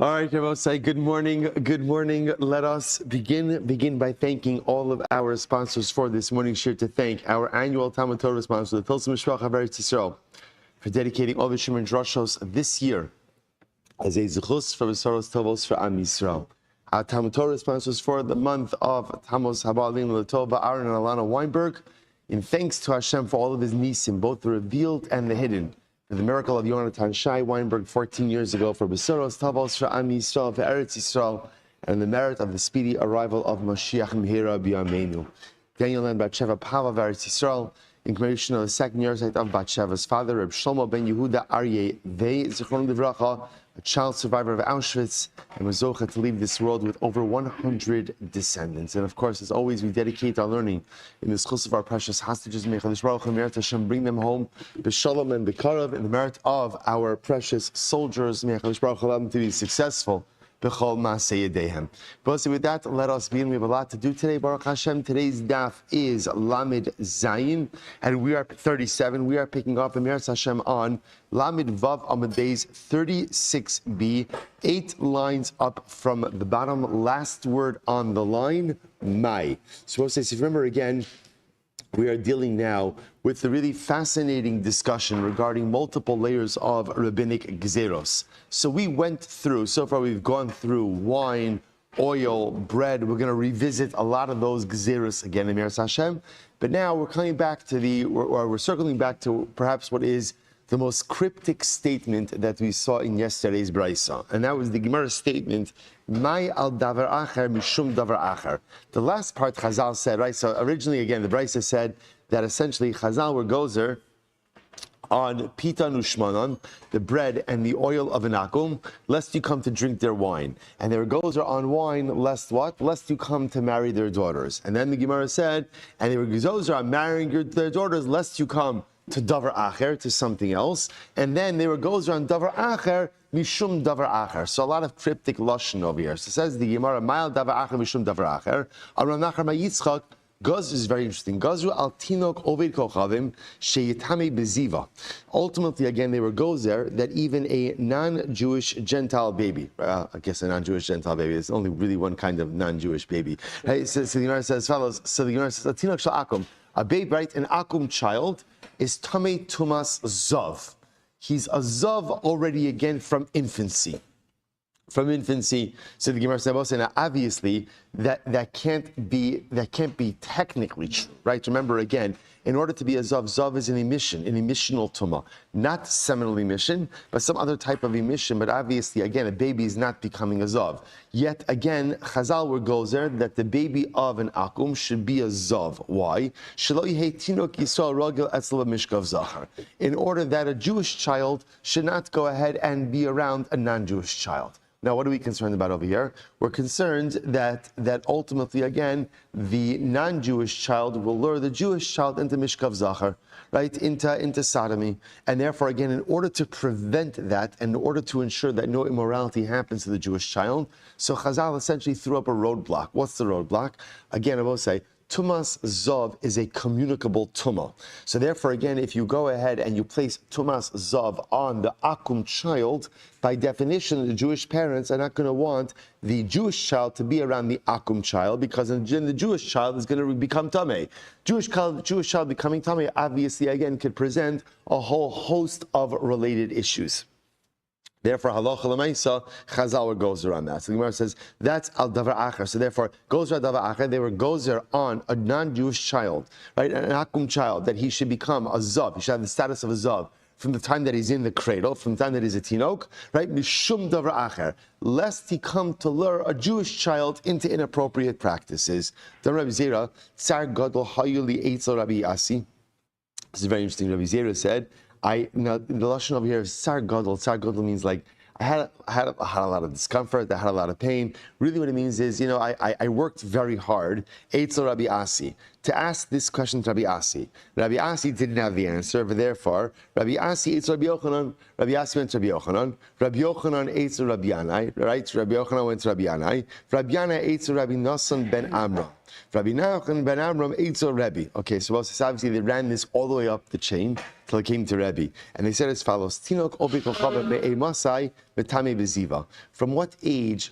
All right, Rabbi, good morning. Good morning. Let us begin by thanking all of our sponsors for this morning share. To thank our annual Talmud Torah sponsor, the Pilsen Mishpach Eretz Yisrael, for dedicating all the Shimon Drashos this year as a zechus for Besaros Tovos for Am Yisrael. Our Talmud Torah sponsors for the month of Tammuz Habalin Latova, Aaron and Alana Weinberg. In thanks to Hashem for all of his nisim, both the revealed and the hidden. For the miracle of Yonatan Shai Weinberg 14 years ago, for Besaros Tovos for Am Yisrael, for Eretz Yisrael, and the merit of the speedy arrival of Mashiach Mihira B'Yameinu. Daniel and Batsheva Pava of Eretz Yisrael, in commemoration of the second year of Batsheva's father, Reb Shlomo ben Yehuda Aryeh Vei, Zichron Livracha, a child survivor of Auschwitz, and was zocha to leave this world with over 100 descendants. And of course, as always, we dedicate our learning in the schus of our precious hostages. May Chadash Baruch Hu Merit Hashem bring them home b'shalom and b'karav, in the merit of our precious soldiers. May Chadash Baruch Hu allow them to be successful. But with that, let us begin. We have a lot to do today, Baruch Hashem. Today's daf is Lamed Zayin, and we are 37. We are picking up Emirat Hashem on Lamed Vav Amud Beis 36b, 8 lines up from the bottom. Last word on the line, Mai. So if you remember again, we are dealing now with the really fascinating discussion regarding multiple layers of rabbinic gzeros. So we went through, so far we've gone through wine, oil, bread. We're going to revisit a lot of those gzeros again in Emirat Hashem. But now we're coming back to we're circling back to perhaps what is the most cryptic statement that we saw in yesterday's Braisa. And that was the Gemara statement, Mai al davar acher mishum davar acher. The last part Chazal said, right? So originally, again, the Braisa said that essentially Chazal were gozer on pita nushmanon, the bread and the oil of an akum, lest you come to drink their wine. And their gozer on wine, lest what? Lest you come to marry their daughters. And then the Gemara said, and they were gozer on marrying their daughters, lest you come to davar acher, to something else. And then they were gozer on davar acher, mishum davar acher. So a lot of cryptic lashon over here. So says the Gemara, Ma'al davar acher mishum davar acher. Aram Nachar Yitzchak, Gaz is very interesting. Gazru al tinok oved kochavim sheyitame beziva. Ultimately, again, they were gozer that even a non-Jewish Gentile baby, I guess a non-Jewish Gentile baby, there's only really one kind of non-Jewish baby. Right? So the Gemara says, fellows, so the Gemara says, a tinok shel akum, a babe, right, an akum child, is tamei tumas zav. He's a zav already again from infancy. From infancy, so the Gemara says, now obviously that can't be technically true, right? Remember again, in order to be a zav is an emissional tumah, not seminal emission, but some other type of emission. But obviously, again, a baby is not becoming a zav. Yet again, Chazal were gozer that the baby of an akum should be a zav. Why? In order that a Jewish child should not go ahead and be around a non-Jewish child. Now, what are we concerned about over here? We're concerned that ultimately, again, the non-Jewish child will lure the Jewish child into mishkav zachar, right, into sodomy. And therefore, again, in order to prevent that, and in order to ensure that no immorality happens to the Jewish child, so Chazal essentially threw up a roadblock. What's the roadblock? Again, I will say, Tumas Zav is a communicable Tumah. So therefore, again, if you go ahead and you place Tumas Zav on the Akum child, by definition, the Jewish parents are not going to want the Jewish child to be around the Akum child, because then the Jewish child is going to become Tameh. Jewish child becoming Tameh, obviously, again, could present a whole host of related issues. Therefore, halacha l'maisa, Chazal gozer on that. So the Gemara says that's al davar acher. So therefore, gozer al davar acher. They were gozer on a non-Jewish child, right, an akum child, that he should become a zav. He should have the status of a zav from the time that he's in the cradle, from the time that he's a tinok, right? Mishum davar acher, lest he come to lure a Jewish child into inappropriate practices. The Rabbi Zara, Tsar Gadol Hayuli Eitzel Rabbi Asi. This is very interesting. Rabbi Zara said, the lashon over here is Tsar Gadol. Tsar Gadol means like I had a lot of discomfort. I had a lot of pain. Really, what it means is, I worked very hard. Eitzel Rabbi Asi, to ask this question to Rabbi Asi. Rabbi Asi didn't have the answer, but therefore Rabbi Asi Eitzel Rabbi Yochanan. Rabbi Asi went to Rabbi Yochanan. Rabbi Yochanan Eitzel Rabbi Yanai. Right? Rabbi Yochanan went to Rabbi Yanai. Rabbi Yanai Eitzel Rabbi Nasan ben Amra. Rabbi Nachman ben Amram Eitzel Rebbe. Okay, so obviously they ran this all the way up the chain till it came to Rebbe. And they said as follows, Tinok Obi Kochava Me'e Masai Metame Beziva. From what age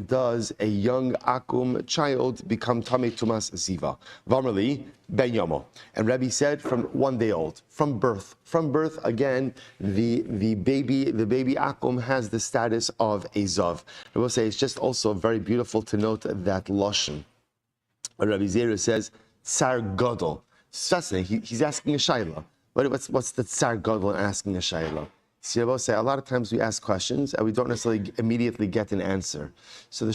does a young Akum child become Tame Tumas Ziva? Vamrli Ben Yomo. And Rebbe said from 1 day old, from birth. From birth, again, the baby Akum has the status of a Zav. I will say it's just also very beautiful to note that Lashon. Rabbi Zara says, Tsar Gadol. It's fascinating. He's asking a shayla. What's the Tsar Gadol asking a shayla? See, I will say, a lot of times we ask questions and we don't necessarily immediately get an answer. So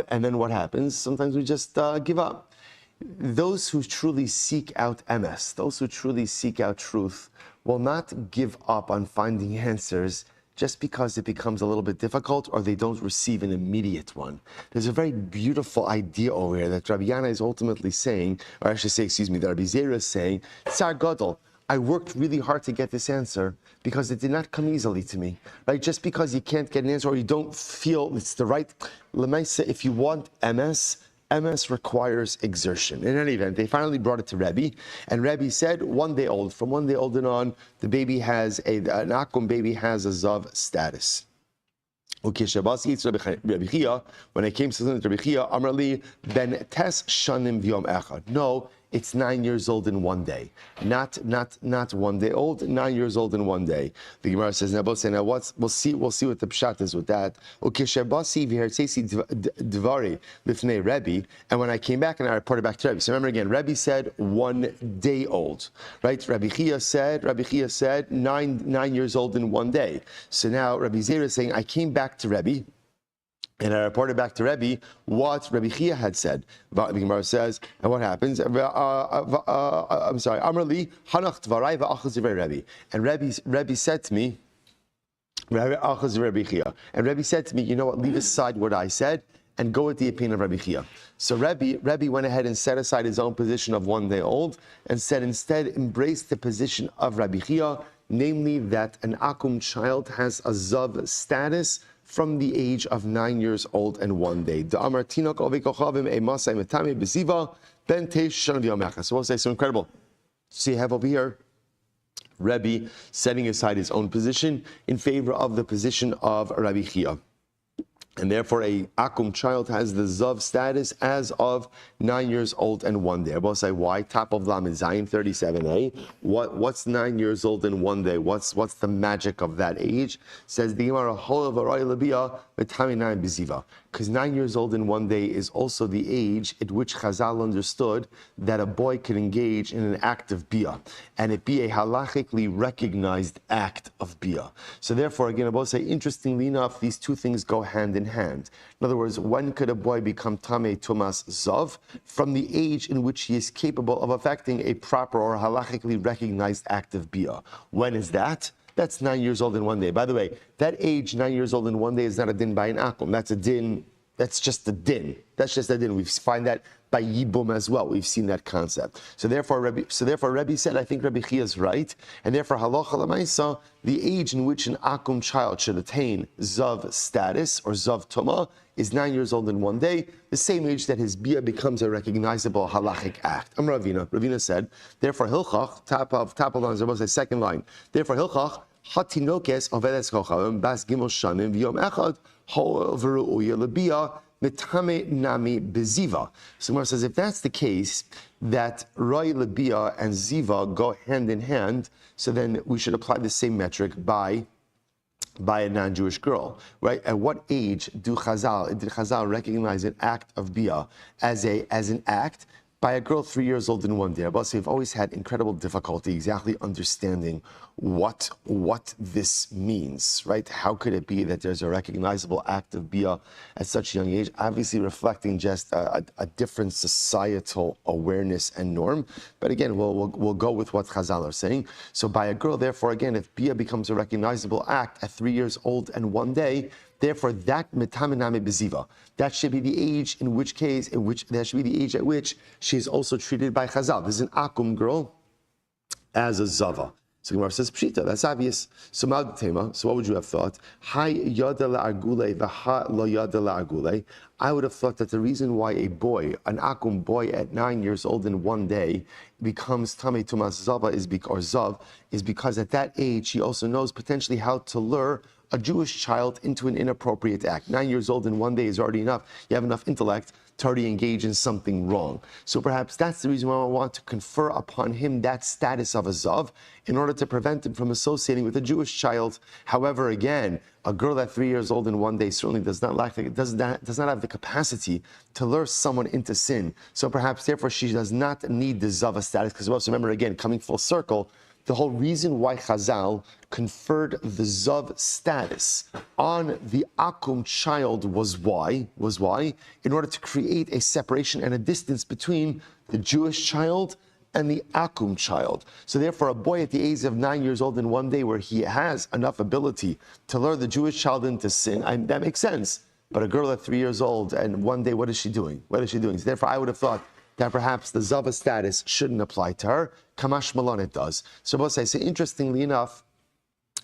and then what happens? Sometimes we just give up. Those who truly seek out MS, those who truly seek out truth, will not give up on finding answers just because it becomes a little bit difficult or they don't receive an immediate one. There's a very beautiful idea over here that Rabbi Yana is ultimately saying, or I should say, that Rabbi Zera is saying, Tsar Gadol, I worked really hard to get this answer because it did not come easily to me. Right? Just because you can't get an answer or you don't feel it's the right, if you want MS requires exertion. In any event, they finally brought it to Rebbe, and Rebbe said 1 day old. From 1 day old and on, the baby has an Akum baby has a Zav status. Okay, when I came to Rabbi Chia, Amrali ben tes shanim v'yom echad. No, it's 9 years old in 1 day, not 1 day old. 9 years old in 1 day. The Gemara says, "Now, we'll see what the pshat is with that." Okay, shebasi v'hertzesi dvari lifnei Rebbe, and when I came back and I reported back to Rebbe. So remember again, Rebbe said 1 day old, right? Rabbi Chia said 9 years old in 1 day. So now Rabbi Zera is saying, I came back to Rebbe, and I reported back to Rebbe what Rabbi Chia had said. The Gemara says, and what happens? I'm sorry. Amrli hanach dvarai va'achaz Rebbe. And Rebbe said to me, Rabbi Chia. And Rebbe said to me, you know what? Leave aside what I said and go with the opinion of Rabbi Chia. So Rebbe went ahead and set aside his own position of 1 day old and said instead embrace the position of Rabbi Chia, namely that an Akum child has a Zav status from the age of 9 years old and 1 day. So we'll say so incredible. So you have over here Rebbe setting aside his own position in favor of the position of Rabbi Chia. And therefore, a Akum child has the Zav status as of 9 years old and 1 day. I will say why. Top of Lamed Zayin 37a. What's 9 years old and 1 day? What's the magic of that age? Says the Gemara, because 9 years old and 1 day is also the age at which Chazal understood that a boy could engage in an act of bia, and it be a halachically recognized act of bia. So therefore, again, I will say, interestingly enough, these two things go hand in hand. In other words, when could a boy become Tamei Tumas Zav? From the age in which he is capable of effecting a proper or halachically recognized act of bia. When is that? That's 9 years old in 1 day. By the way, that age, 9 years old in 1 day, is not a din by an akum. That's a din. That's just a din. That's just a din. We find that by Yibum as well. We've seen that concept. So therefore, Rebbe said, I think Rabbi Chia is right, and therefore, halacha l'maisa, the age in which an akum child should attain zav status or zav tuma is 9 years old in 1 day, the same age that his bia becomes a recognizable halachic act. Ravina said, therefore, hilchach, top of line, the second line, therefore, hilchach, hatinokes ovedes kochavim bas gimel shanim v'yom echad ho v'ru'uya lebia mitame nami beziva. So Gemara says, if that's the case, that Roy lebia and ziva go hand in hand, so then we should apply the same metric by a non-Jewish girl, right? At what age did Chazal recognize an act of bia as an act? By a girl 3 years old in 1 day. But we've always had incredible difficulty exactly understanding what this means, right? How could it be that there's a recognizable act of bia at such a young age? Obviously reflecting just a different societal awareness and norm. But again, we'll go with what Chazal are saying. So by a girl, therefore, again, if bia becomes a recognizable act at 3 years old and 1 day, therefore, that metaminame beziva, that should be the age that should be the age at which she is also treated by Chazal. This is an akum girl as a zava. So Gemara says, Pshita, that's obvious. So so what would you have thought? Hai yada la'agule v'ha lo yada la'agule. I would have thought that the reason why a boy, an akum boy at 9 years old in one day, becomes tamei tumas zava is because at that age he also knows potentially how to lure a Jewish child into an inappropriate act. 9 years old in one day is already enough. You have enough intellect to already engage in something wrong. So perhaps that's the reason why I want to confer upon him that status of a zav in order to prevent him from associating with a Jewish child. However, again, a girl at 3 years old in one day certainly does not have the capacity to lure someone into sin. So perhaps therefore she does not need the zava status, because also remember, again, coming full circle, the whole reason why Chazal conferred the Zav status on the Akum child was why? In order to create a separation and a distance between the Jewish child and the Akum child. So therefore, a boy at the age of 9 years old in one day where he has enough ability to lure the Jewish child into sin, that makes sense. But a girl at 3 years old and one day, what is she doing? So therefore, I would have thought that perhaps the Zava status shouldn't apply to her. Kamash Malon it does. So both say, interestingly enough,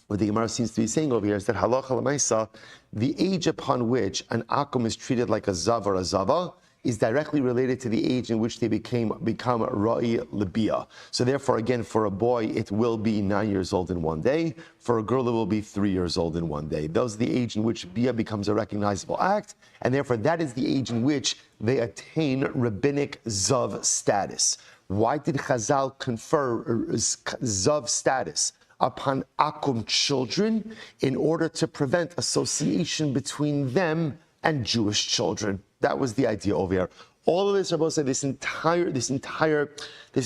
what the Gemara seems to be saying over here is that halacha l'maisa, the age upon which an akum is treated like a zav or a zava, is directly related to the age in which they become ra'i libia. So therefore, again, for a boy, it will be 9 years old in one day. For a girl, it will be 3 years old in one day. Those are the age in which bia becomes a recognizable act, and therefore that is the age in which they attain rabbinic zav status. Why did Chazal confer zav status upon akum children? In order to prevent association between them and Jewish children. That was the idea over here. All of this, Rabbi said, this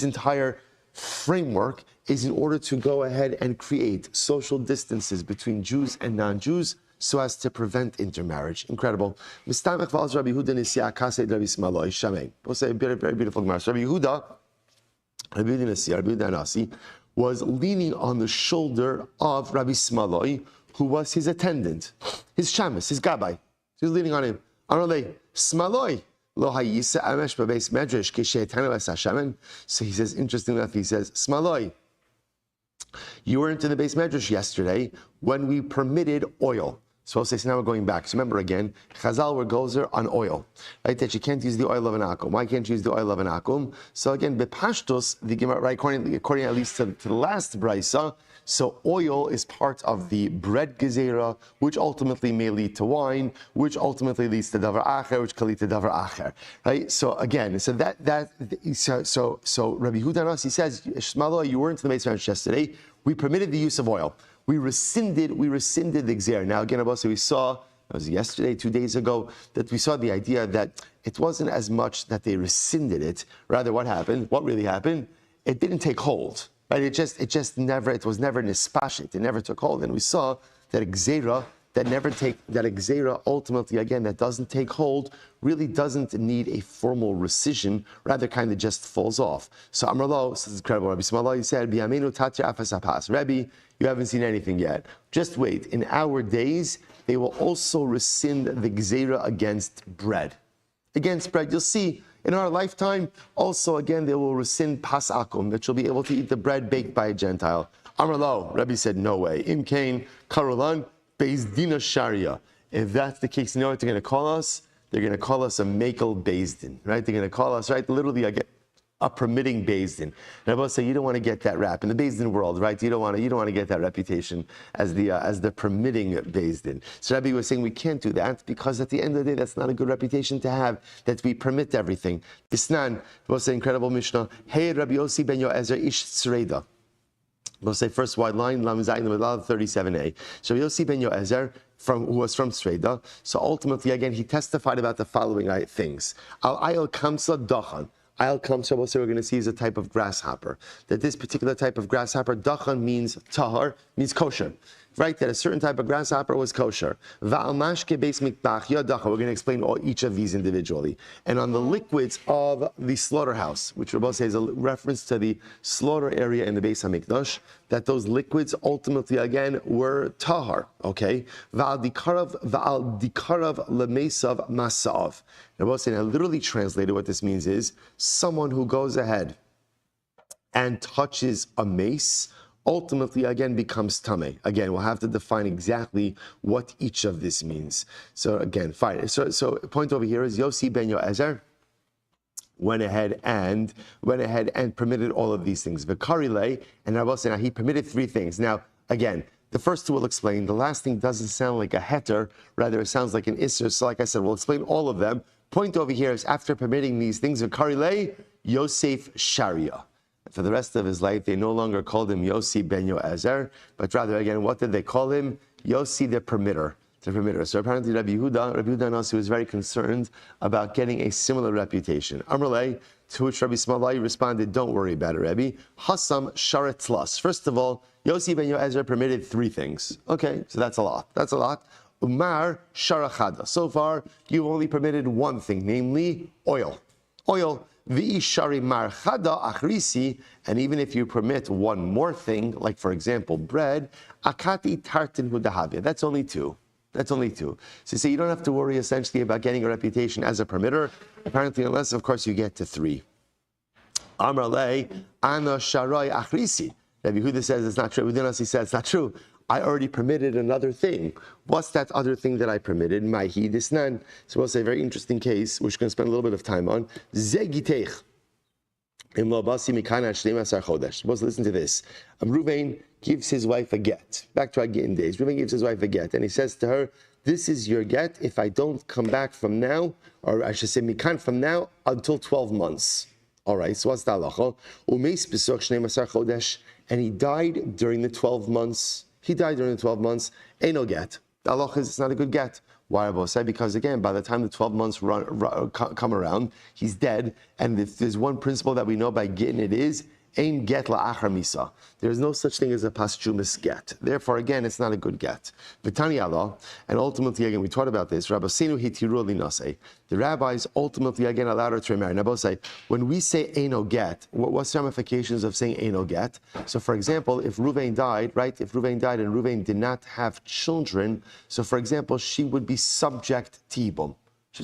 entire framework is in order to go ahead and create social distances between Jews and non-Jews so as to prevent intermarriage. Incredible. We'll say a very, very beautiful Gemara. So Rabbi Yehuda Nasi, was leaning on the shoulder of Rabbi Smaloi, who was his attendant, his shamus, his gabbai. He was leaning on him. Smaloi. So he says, interesting enough, he says, Smaloi, you weren't in the base medrash yesterday when we permitted oil. So I'll say, so now we're going back. So remember again, Chazal were gozer on oil, right? That you can't use the oil of an akum. Why can't you use the oil of an akum? So again, bepashtos, the Gemara, right, according at least to the last brisa, so oil is part of the bread gezerah, which ultimately may lead to wine, which ultimately leads to davar acher, which can lead to davar acher, right? So again, so Rabbi Yehuda Nasi says, Shmalo, you weren't in the base medrash yesterday. We permitted the use of oil. We rescinded the gzer. Now again, we saw, it was yesterday, 2 days ago, that we saw the idea that it wasn't as much that they rescinded it. Rather, what happened? What really happened? It didn't take hold. Right? It was never nispashit. It never took hold. And we saw that a gzera ultimately, again, that doesn't take hold, really doesn't need a formal rescission, rather kind of just falls off. So Amrlo, this is incredible, Rabbi Smalai said, B'yamenu tatya afas apas. Rabbi, you haven't seen anything yet. Just wait. In our days, they will also rescind the gzera against bread. Against bread, you'll see, in our lifetime, also again, they will rescind pas akum, that you'll be able to eat the bread baked by a Gentile. Amrlo, Rabbi said, no way. Im kain karolan, Beis Dina Sharia. If that's the case, you know what they're going to call us? They're going to call us a Mekel Beis Din, right? They're going to call us, right? Literally, a permitting Beis Din. And I will say, you don't want to get that rap in the Beis Din world, right? You don't want to get that reputation as the permitting Beis Din. So Rabbi was saying we can't do that because at the end of the day, that's not a good reputation to have, that we permit everything. Isnan was an incredible Mishnah. Hey, Rabbi Yossi ben Yoezer ish tzreida. We'll say first wide line, Lam Zayin, the middle of 37a. So Yossi ben Yoezer, who was from Sreda, so ultimately, again, he testified about the following things. Al ayel kamsa dachan. Ayel kamsa, we'll say we're going to see, is a type of grasshopper. That this particular type of grasshopper, dachan means tahar, means kosher. Right, that a certain type of grasshopper was kosher. We're going to explain each of these individually. And on the liquids of the slaughterhouse, which Rabbi says is a reference to the slaughter area in the Beis HaMikdash, that those liquids ultimately, again, were tahar. Okay? Va'al dikarav lemesav masav. Rabbi saying, literally translated, what this means is someone who goes ahead and touches a mace ultimately again becomes tameh. Again, we'll have to define exactly what each of this means. So again, fine. So point over here is Yossi ben Yoezer went ahead and permitted all of these things. V'karile, and Rabbi said, now he permitted three things. Now, again, the first two will explain. The last thing doesn't sound like a heter, rather it sounds like an isser. So like I said, we'll explain all of them. Point over here is after permitting these things, V'karile, Yosef Sharia. For the rest of his life, they no longer called him Yossi ben Yoezer, but rather, again, what did they call him? Yossi the permitter. So apparently Rabbi Yehuda Nasi was very concerned about getting a similar reputation. Amrulay, to which Rabbi Smalai responded, don't worry about it, Rabbi. Hassam Sharetlas. First of all, Yossi ben Yoezer permitted three things. Okay, so that's a lot. Umar Sharachada. So far, you've only permitted one thing, namely oil. V'ishari marchada achrisi, and even if you permit one more thing, like for example bread, akati tartin hudahavia. That's only two. So you don't have to worry essentially about getting a reputation as a permitter, apparently, unless of course you get to three. Amar lei ana sharai achrisi. Rabbi Yehuda says it's not true. Rabbi Yehuda says it's not true. I already permitted another thing. What's that other thing that I permitted? Ma'hi disnan. So we'll say a very interesting case, which we're going to spend a little bit of time on. Zegiteich. Suppose listen to this. Reuven gives his wife a get. Back to our getting days. Reuven gives his wife a get, and he says to her, this is your get if I don't come back from now, or I should say mikan from now until 12 months. All right, so what's the halacha? And he died during the 12 months. Ain't no get. The halacha is it's not a good get. Why, Rabbi say? Because again, by the time the 12 months come around, he's dead. And if there's one principle that we know by getting, it is ein get la'achar misa. There is no such thing as a posthumous get. Therefore, again, it's not a good get. V'tani Allah, and ultimately, again, we taught about this. Rabbi Senu hitiru linasei. The rabbis ultimately again allowed her to remarry. Now, say when we say eino get, what's the ramifications of saying eino get? So, for example, if Reuven died, right? If Reuven died and Reuven did not have children, so for example, she would be subject to yibum. So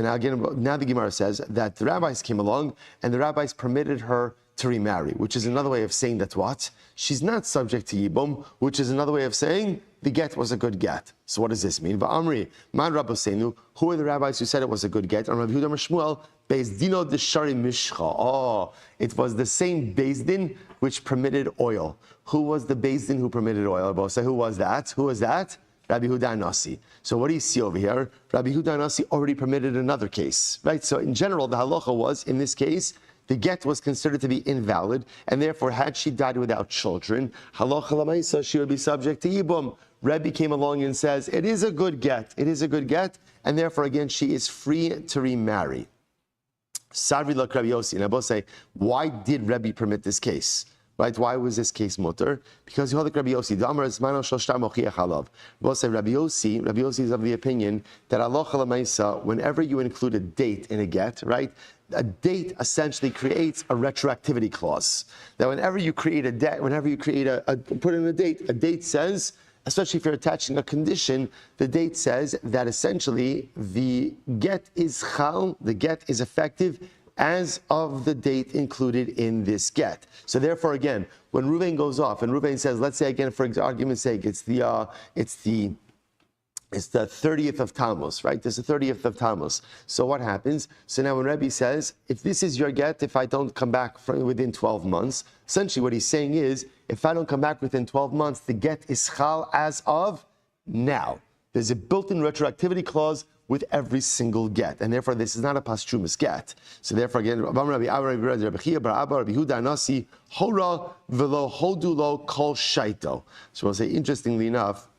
now the Gemara says that the rabbis came along and the rabbis permitted her to remarry, which is another way of saying that what? She's not subject to yibum, which is another way of saying the get was a good get. So what does this mean? Va'amri, man Rabbeinu, who are the rabbis who said it was a good get? And Rabbi Shmuel, Beis Dino Deshari Mishcha. Oh, it was the same Beis Din which permitted oil. Who was the Beis Din who permitted oil? Who was that? Rabbi Yehuda Nasi. So what do you see over here? Rabbi Yehuda Nasi already permitted another case, right? So in general, the halacha was, in this case, the get was considered to be invalid, and therefore, had she died without children, halacha l'maisa, she would be subject to yibum. Rebbe came along and says, it is a good get, and therefore, again, she is free to remarry. Sarvi la Rabbi Yossi. And I both say, why did Rebbe permit this case? Right? Why was this case mutter? Because you hold Rabbi Yossi. Both say Rabbi Yossi is of the opinion that halacha l'maisa, whenever you include a date in a get, right? A date essentially creates a retroactivity clause. That whenever you create a date, put in a date says, especially if you're attaching a condition, the date says that essentially the get is chal, the get is effective as of the date included in this get. So therefore, again, when Reuven goes off and Reuven says, let's say again, for argument's sake, it's the 30th of Tammuz, right? There's the 30th of Tammuz. So what happens? So now when Rebbe says, if this is your get, if I don't come back within 12 months, essentially what he's saying is, if I don't come back within 12 months, the get is chal as of now. There's a built-in retroactivity clause with every single get, and therefore this is not a posthumous get. So therefore, again, Rabbi Yehuda Nasi hora velo hodulo kol shaito. So we'll say, interestingly enough,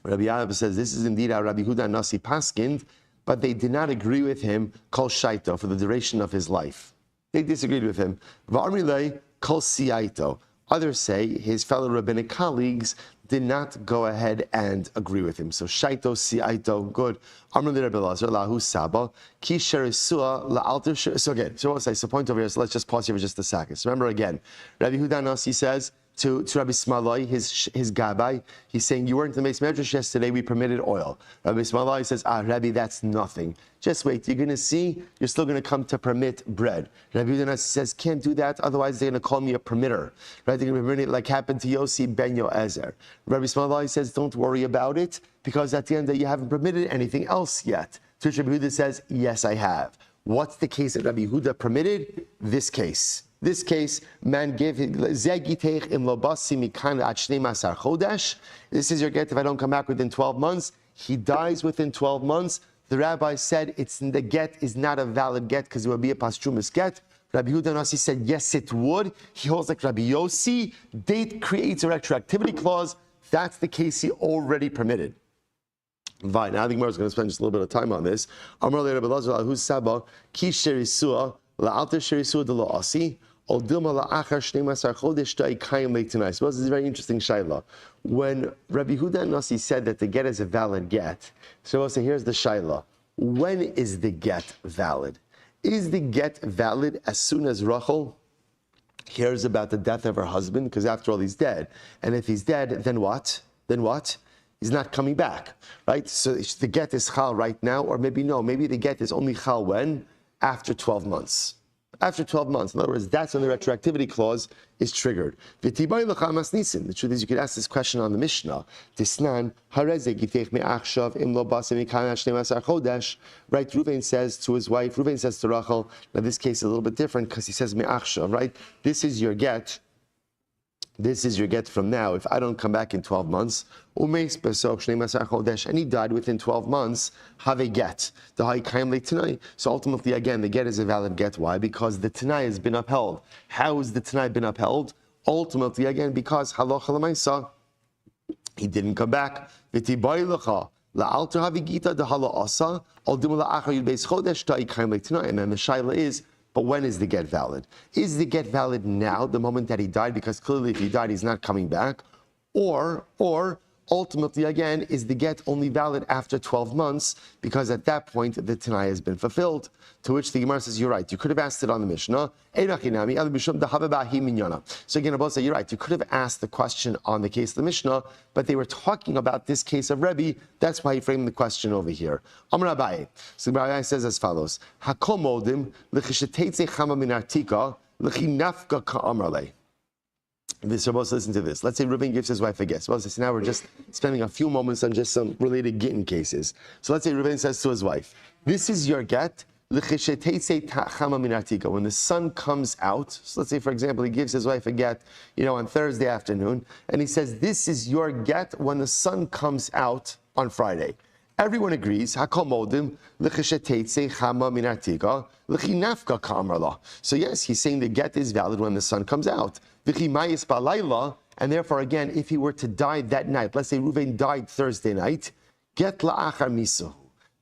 Rabbi Yehuda says this is indeed how Rabbi Yehuda Nasi paskind, but they did not agree with him kol shaito for the duration of his life. They disagreed with him. V'amrilei kol siaito. Others say his fellow rabbinic colleagues did not go ahead and agree with him. So shaito, siaito, good. Amrli Rabbi Lazar, lahu saba, ki sherisua la'alter. So again, so we'll say, so point over here, so let's just pause here for just a second. So remember again, Rabbi Yehuda Nasi says, to Rabbi Smalai, his gabbai. He's saying, you weren't in the Beis Medrash yesterday, we permitted oil. Rabbi Smalai says, Rabbi, that's nothing. Just wait, you're going to see, you're still going to come to permit bread. Rabbi Yehuda says, can't do that, otherwise they're going to call me a permitter. Right? They're going to permit it like happened to Yossi ben Yoezer. Rabbi Smalai says, don't worry about it, because at the end of the day, you haven't permitted anything else yet. To which Rabbi Yehuda says, yes, I have. What's the case that Rabbi Yehuda permitted? This case. This case, man gave him, this is your get if I don't come back within 12 months. He dies within 12 months. The rabbi said the get is not a valid get because it would be a posthumous get. Rabbi Yehuda Nasi said, yes, it would. He holds like Rabbi Yossi. Date creates a retroactivity clause. That's the case he already permitted. Fine. Now I think Gemara is going to spend just a little bit of time on this. Amar le Rabbi Lazar ahu saba ki sherisua la'alter sherisua de la'asi ol dilma la'achar 12 chodesh da'ikayim leitinai. So this is a very interesting shaila. When Rabbi Yehuda Nasi said that the get is a valid get, so we'll say here's the shaila. When is the get valid? Is the get valid as soon as Rachel hears about the death of her husband? Because after all, he's dead. And if he's dead, then what? Then what? He's not coming back, right? So the get is chal right now, or maybe no, maybe the get is only chal when? After 12 months. After 12 months. In other words, that's when the retroactivity clause is triggered. The truth is, you could ask this question on the Mishnah. Right? Reuven says to his wife, Reuven says to Rachel, now this case is a little bit different because he says me'achshav, right? This is your get. This is your get from now. If I don't come back in 12 months, and he died within 12 months, have a get. So ultimately, again, the get is a valid get. Why? Because the Tanai has been upheld. How has the Tanai been upheld? Ultimately, again, because halacha l'maisa, he didn't come back. And then the shaila is, but when is the get valid? Is the get valid now, the moment that he died? Because clearly if he died, he's not coming back. Or ultimately, again, is the get only valid after 12 months? Because at that point, the Tanai has been fulfilled. To which the Gemara says, you're right. You could have asked it on the Mishnah. So again, Abba said, you're right. You could have asked the question on the case of the Mishnah, but they were talking about this case of Rebbe. That's why he framed the question over here. Amar Abaye. So Abaye says as follows. Hakom modim l'chisheteitze chama min artika l'chinafka ka'amarle. We're supposed to listen to this. Let's say Reuven gives his wife a get. So now we're just spending a few moments on just some related gittin cases. So let's say Reuven says to his wife, this is your get. When the sun comes out, so let's say, for example, he gives his wife a get, on Thursday afternoon, and he says, this is your get when the sun comes out on Friday. Everyone agrees. So yes, he's saying the get is valid when the sun comes out. And therefore, again, if he were to die that night, let's say Reuven died Thursday night, get la'achar misahu,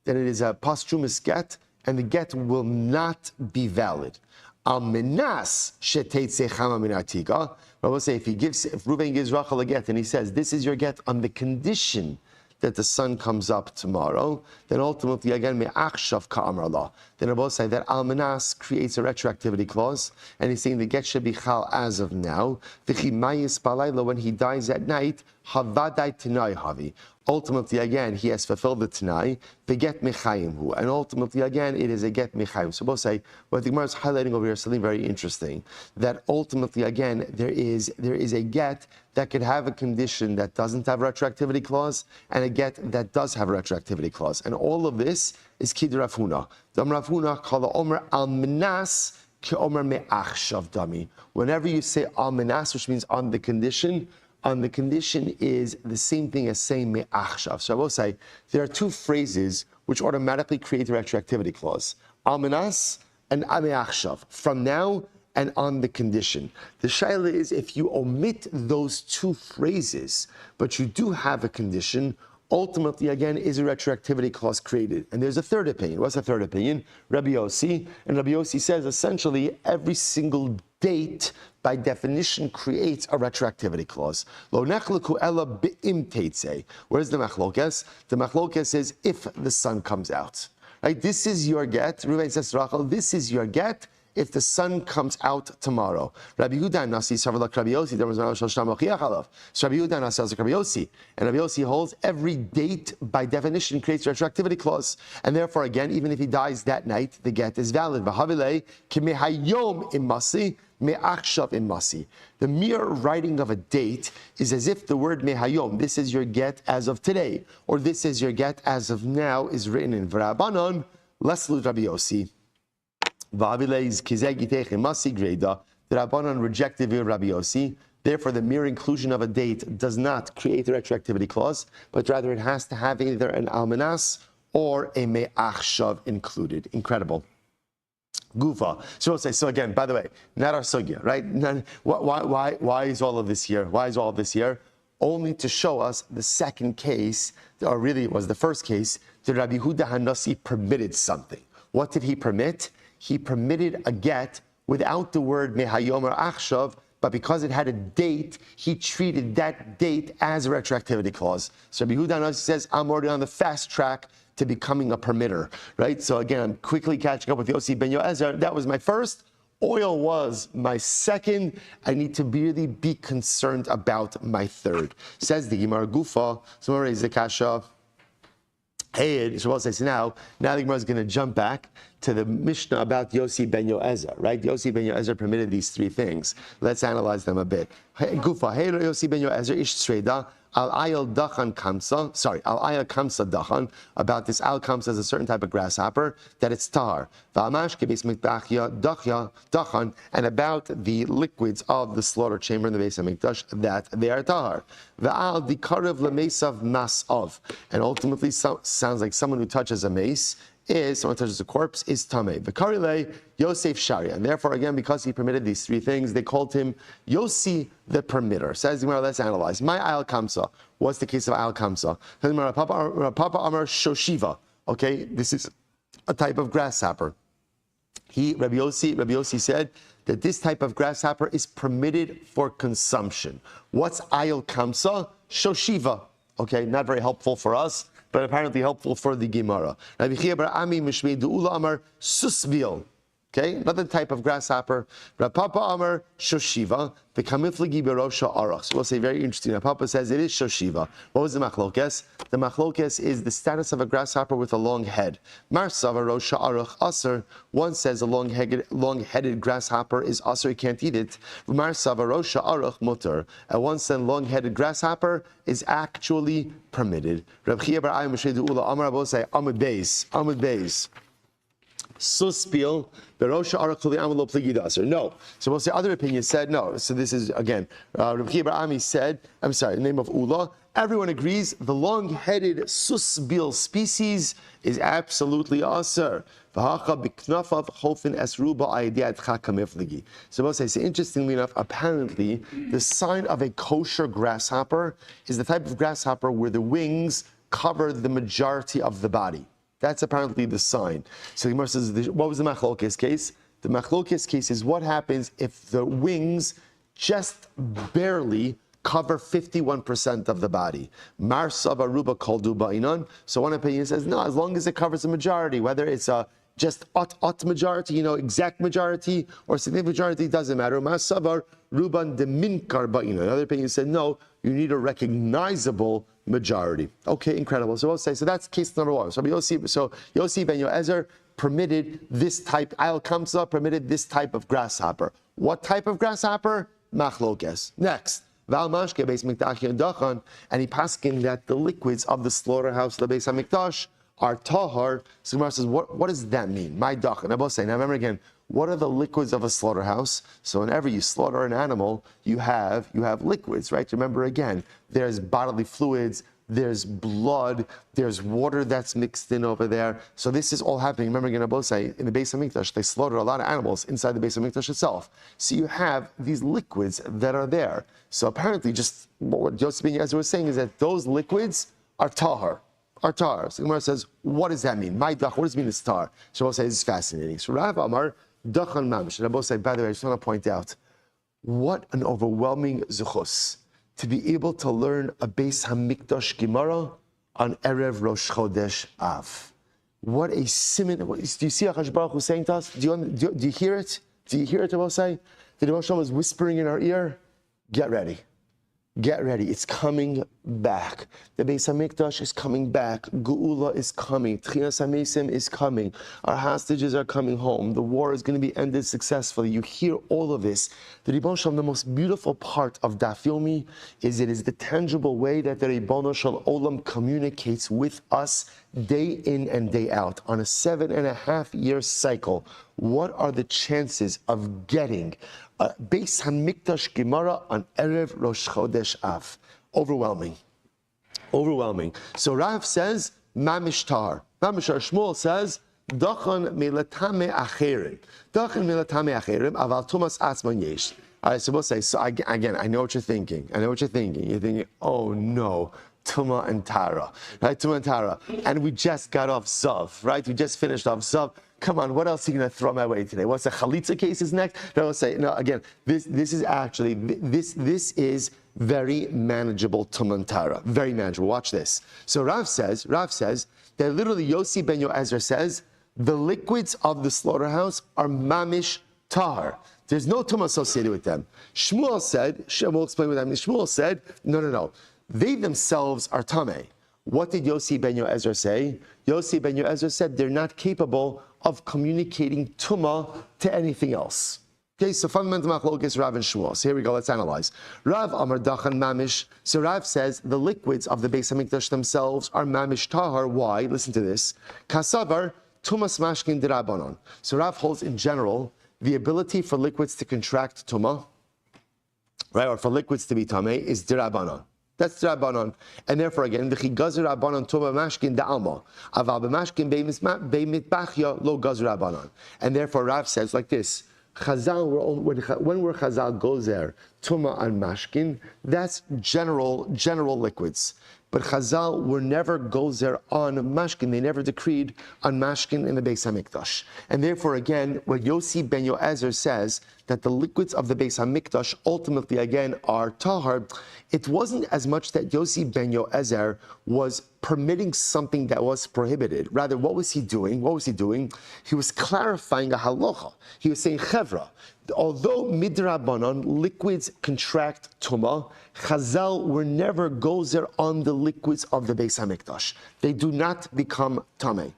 then it is a posthumous get, and the get will not be valid. Al menas sheteitze chama min artika. I will say if Reuven gives Rachel a get and he says, this is your get on the condition that the sun comes up tomorrow, then ultimately, again, me'achshav ka'amar Allah. Then I will say that al-manas creates a retroactivity clause, and he's saying the get should be chal as of now. V'chi mayis balayla, when he dies at night, havadai tenai havi. Ultimately, again, he has fulfilled the Tanai, the get mechayimhu. And ultimately, again, it is a get mechayim. So both say, what the Gemara is highlighting over here is something very interesting. That ultimately, again, there is a get that could have a condition that doesn't have a retroactivity clause, and a get that does have a retroactivity clause. And all of this is Kid Rav Huna. The Rav Huna called the Omer al-Menas ki-Omer me'achshav dami. Whenever you say al-Menas, which means on the condition is the same thing as saying me'achshav. So I will say, there are two phrases which automatically create a retroactivity clause. Al-Menas and me'achshav. From now and on the condition. The shaila is if you omit those two phrases, but you do have a condition, ultimately, again, is a retroactivity clause created. And there's a third opinion. What's the third opinion? Rabbi Yossi. And Rabbi Yossi says, essentially, every single date, by definition, creates a retroactivity clause. Lo nechleku ela be'im teitze. Where's the machlokes? The machlokes is if the sun comes out. Right? This is your get. Reuven says to Rachel, this is your get if the sun comes out tomorrow. Rabbi Yehuda Nasi Savalak Rabbi Yossi, there was an So Rabbi Yehuda Nasi Savalak Rabbi Yossi, and Rabbi Yossi holds every date by definition creates a retroactivity clause, and therefore again, even if he dies that night, the get is valid. V'havilei kimehayom imasi me'achshav imasi. The mere writing of a date is as if the word mehayom, this is your get as of today, or this is your get as of now, is written in V'rabanan Leslu Rabbi Yossi. V'avilei's kizegitech imasi greda. The Rabbanan rejected Rabbi Yossi. Therefore, the mere inclusion of a date does not create a retroactivity clause, but rather it has to have either an almanas or a me'achshav included. Incredible. Gufa. So we'll say, so again, by the way, not our sugya, right? Why is all of this here? Why is all of this here? Only to show us the second case, or really it was the first case, that Rabbi Yehuda Hanasi permitted something. What did he permit? He permitted a get without the word mehayom or achshav, but because it had a date, he treated that date as a retroactivity clause. So Rabbi Yehuda Hanasi says, I'm already on the fast track to becoming a permitter, right? So again, I'm quickly catching up with Yossi ben Yoezer. That was my first. Oil was my second. I need to really be concerned about my third. Says the Gemara Gufa. Someone raised the kasha. Hey, so we'll say, so now the Gemara is going to jump back to the Mishnah about Yossi ben Yoezer, right? Yossi ben Yoezer permitted these three things. Let's analyze them a bit. Gufa, hey, Yossi ben Yoezer ish sreda. Al ayal dachan kamsa, al ayal kamsa dachan, about this al kamsa is a certain type of grasshopper, that it's tar. V'amashke beis mikdachya dachan, and about the liquids of the slaughter chamber in the Beis HaMikdash, that they are tar. V'al dikarev lemesav masav, and ultimately sounds like someone who touches a mace, someone touches a corpse, is tameh. V'karilei Yosef Sharia. And therefore, again, because he permitted these three things, they called him Yossi the permitter. Says the Gemara, let's analyze. My al kamsa. What's the case of al kamsa? Papa Amar Shoshiva. Okay, this is a type of grasshopper. Rabbi Yossi said that this type of grasshopper is permitted for consumption. What's al kamsa? Shoshiva. Okay, not very helpful for us, but apparently helpful for the Gemara. Rabbi Chia bar Ami Mishmei Du'ula Amar Susbil. Okay, another type of grasshopper. Rav Papa Amar Shoshiva, the Kamiflagi Berosha Arach. So we'll say very interesting. Rav Papa says it is Shoshiva. What was the machlokes? The machlokes is the status of a grasshopper with a long head. Marsava Rosha Arach Aser. One says a long-headed grasshopper is Aser, you can't eat it. Marsava Rosha Arach Mutter. And one said long-headed grasshopper is actually permitted. Rav Chia bar Ayim Mishmei Du'ula Amar will say Amud Beis. Suspil, Berosha Arakuli Amalo Pligidaser. No. So we'll say other opinions said no. So this is again, Rabbi Chia bar Ami said, I'm sorry, the name of Ula. Everyone agrees the long-headed Susbil species is absolutely aser. So we'll say, so interestingly enough, apparently the sign of a kosher grasshopper is the type of grasshopper where the wings cover the majority of the body. That's apparently the sign. So the Gemara says, what was the machlokes case? The machlokes case is what happens if the wings just barely cover 51% of the body. Marsav aruba kol duba inan. So one opinion says, no, as long as it covers the majority, whether it's a just ot majority, exact majority, or significant majority, doesn't matter. Marsavar ruban de minkar ba'inan. Another opinion said, no, you need a recognizable majority. Okay, incredible. So we'll say, so that's case number one. So Yossi ben Yoezer permitted this type, Al Kamsa permitted this type of grasshopper. What type of grasshopper? Machlokes. Next. Val Mashke Beis Mikdash Dachan, and he paskin that the liquids of the slaughterhouse, the Beis HaMikdash, are tahar. So Gemara says, what does that mean? My dachan. I will say, now remember again, what are the liquids of a slaughterhouse? So whenever you slaughter an animal, you have liquids, right? Remember again, there's bodily fluids, there's blood, there's water that's mixed in over there. So this is all happening. Remember again, I will say, in the Beis HaMikdash, they slaughtered a lot of animals inside the Beis HaMikdash itself. So you have these liquids that are there. So apparently, just what Yossi ben Yoezer was saying is that those liquids are tahar. So the Gemara says, what does that mean? My dach, what does it mean it's tar? So we'll say, this is fascinating. So Rav Amar, dachan mamish. And I will say, by the way, I just want to point out, what an overwhelming zuchus to be able to learn a Beis HaMikdash Gemara on Erev Rosh Chodesh Av. What a simon. Do you see HaKadosh Baruch Hu saying to us? Do you hear it? Do you hear it, Rabbi say? The Rebbe Shalom is whispering in our ear, get ready. Get ready. It's coming back. The Beis HaMikdash is coming back. Geula is coming. Tchias HaMesim is coming. Our hostages are coming home. The war is going to be ended successfully. You hear all of this. The Ribbon Shalom, the most beautiful part of Daf Yomi is it is the tangible way that the Ribbon Shalom Olam communicates with us day in and day out on a 7.5-year cycle. What are the chances of getting Beis HaMikdash Gemara on Erev Rosh Chodesh Av? Overwhelming. Overwhelming. So Rav says, Mamish Tar. Mamish Shmuel says, Dachan milatame acherim. Dachan milatame acherim, aval tumas atzman yesh. All right, so we'll say, so again, I know what you're thinking. You're thinking, oh no, Tuma and Tara. Right, Tuma and Tara. And we just got off Zav, right? We just finished off Zav. Come on, what else are you going to throw my way today? What's the Chalitza case is next? No, I'll say, no, again, this is actually, this is very manageable Tumantara. Very manageable. Watch this. So Rav says that literally Yossi ben Yoezer says, the liquids of the slaughterhouse are mamish tahar. There's no tum associated with them. Shmuel said, we'll explain what that means. Shmuel said, no. They themselves are tameh. What did Yossi ben Yoezer say? Yossi ben Yoezer said they're not capable of communicating tumah to anything else. Okay, so fundamental machlokes Rav and Shmuel. So here we go, let's analyze. Rav Amar Dachan Mamish. So Rav says the liquids of the Beis HaMikdash themselves are Mamish Tahar. Why? Listen to this. Kasavar Tumas Mashkin Dirabanon. So Rav holds in general the ability for liquids to contract tumah, right, or for liquids to be tameh is Dirabanon. That's Rabbanon. And therefore, again, the Chigazir Rabbanon Tuma Mashkin Da'alma. Aval B'mashkin Be'mitbachya Lo Gazir Rabbanon. And therefore, Rav says like this, Chazal, when we're Chazal Gozer, Tuma and Mashkin, that's general liquids. But Chazal were never gozer on Mashkin. They never decreed on Mashkin in the Beis HaMikdash. And therefore, again, what Yossi ben Yoezer says, that the liquids of the Beis HaMikdash ultimately, again, are tahar, it wasn't as much that Yossi ben Yoezer was permitting something that was prohibited. Rather, what was he doing? He was clarifying a halacha. He was saying, Chevra, although midrabanan liquids contract tumah, Chazal were never gozer on the liquids of the Beis HaMikdash. They do not become tameh.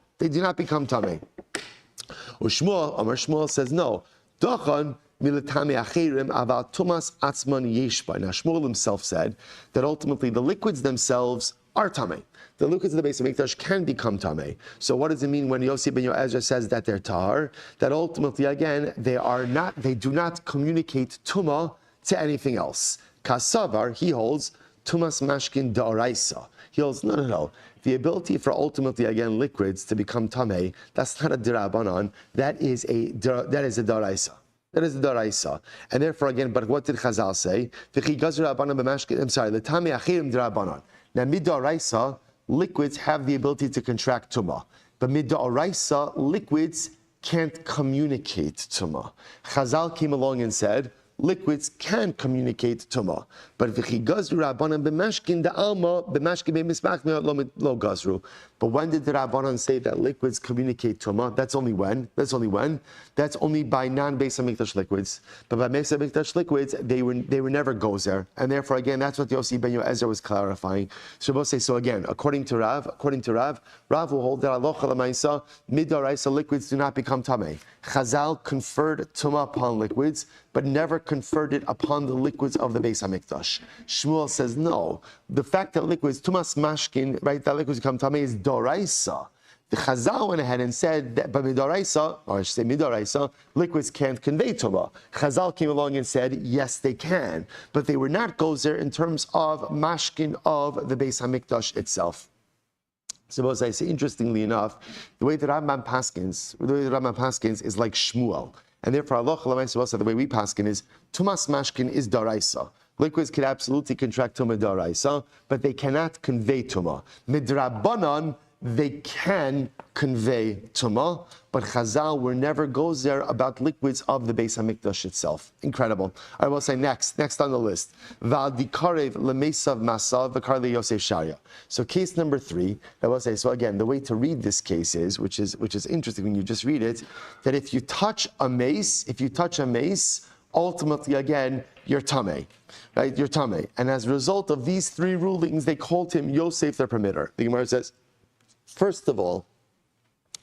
Shmuel says no. Dachan milatame achirim aval tumas atzman yeshba. Now Shmuel himself said that ultimately the liquids themselves are tameh. The liquids of the Beis HaMikdash can become tameh. So what does it mean when Yossi ben Yoezer says that they're tahar? That ultimately, again, they do not communicate tumah to anything else. Kasavar, he holds, tumas mashkin da'araisa. He holds, no. The ability for ultimately, again, liquids to become tameh, that's not a dirabanan, that is a da'araisa. That is the daraisa. And therefore, again, but what did Chazal say? The tameh achirim dirabanan. Now, mid-daraisa, liquids have the ability to contract tumah. But mid-da'araisa, liquids can't communicate tumah. Chazal came along and said, liquids can communicate tumah. But when did the Rabbanan say that liquids communicate tumah? That's only when? That's only by non-Beis HaMikdash liquids. But by Beis HaMikdash liquids, they were never gozer. And therefore, again, that's what Yossi ben Yoezer was clarifying. So we'll say, so again, according to Rav, Rav will hold that alocha l'maisa, mid-daraisa liquids do not become tameh. Chazal conferred tumah upon liquids, but never conferred it upon the liquids of the Beis HaMikdash. Shmuel says no. The fact that liquids, tumas mashkin, right, that liquids become tameh is doraisa. The Chazal went ahead and said that by midoraisa, or I should say midoraisa, liquids can't convey tumah. Chazal came along and said, yes, they can, but they were not gozer in terms of mashkin of the Beis HaMikdash itself. Suppose I say, interestingly enough, the way that Rambam paskins is like Shmuel. And therefore, Allah the way we paskin is, tumas mashkin is daraisa. Liquids can absolutely contract tumah daraisa, but they cannot convey tumah. Midrabanan, they can convey tumah, but Chazal were never goes there about liquids of the Beis Hamikdash itself. Incredible. I will say next on the list. V'adikarev lemesav masav v'karli Yosef Sharia. So case number 3, I will say, so again, the way to read this case is, which is interesting when you just read it, that if you touch a mace, ultimately again, you're tamei, right? You're tamei. And as a result of these 3 rulings, they called him Yosef the permitter. The Gemara says, first of all,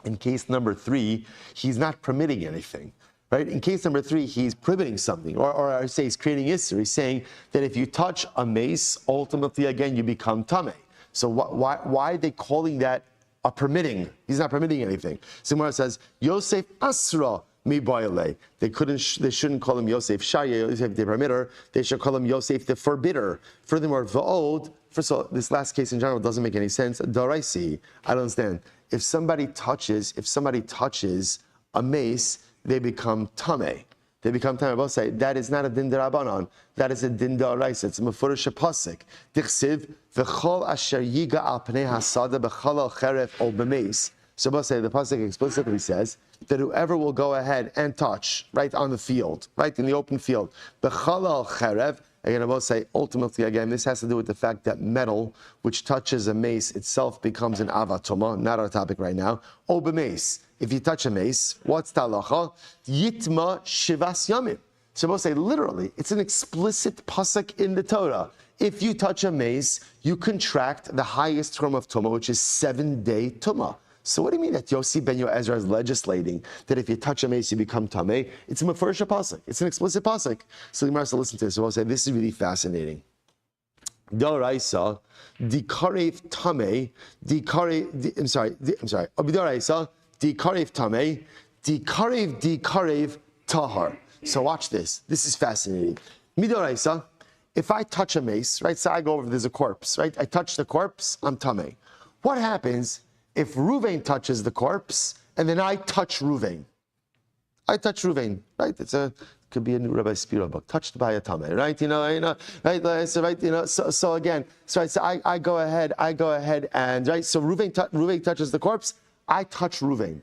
in case number 3, he's not permitting anything, right? In case number 3, he's prohibiting something, or I say he's creating history, saying that if you touch a mace, ultimately again you become tamei. So why are they calling that a permitting? He's not permitting anything. So Gemara says, Yosef Asra mi boile. They shouldn't call him Yosef Shaya, Yosef the permitter. They should call him Yosef the forbidder. Furthermore, va'od. First of all, this last case in general doesn't make any sense. Daraisi, I don't understand. If somebody touches a mace, they become tamei. They become tamei. I will say that is not a din derabanan. That is a din daraisa. It's a mefurish pasuk. Dichsiv v'chol asher yiga al pnei hasada b'chol al cheref ol b'meis. So I will say the pasuk explicitly says that whoever will go ahead and touch right on the field, right in the open field, b'chol al cheref. Again, I will say, ultimately, again, this has to do with the fact that metal, which touches a mace itself, becomes an avatoma, not our topic right now. O b'mace, if you touch a mace, what's talacha? Yitma shivas yamim. So I will say, literally, it's an explicit pasuk in the Torah. If you touch a mace, you contract the highest form of tumah, which is 7-day tumah. So what do you mean that Yossi ben Yoezer is legislating that if you touch a mace, you become tamei? It's a mefurish pasuk. It's an explicit pasuk. So the Gemara has to listen to this. So I'll say this is really fascinating. D'oraisa, dikarev tamei, D'oraisa, dikarev tamei, dikarev tahar. So watch this. This is fascinating. Midoraisa, if I touch a mace, right? So I go over, there's a corpse, right? I touch the corpse, I'm tamei. What happens if Ruvain touches the corpse, and then I touch Ruvain? I touch Ruvain, right? Could be a new Rabbi Spiro book, touched by a tamei, right? Right? So right, so again, so I go ahead, and right. So Ruvain touches the corpse. I touch Ruvain.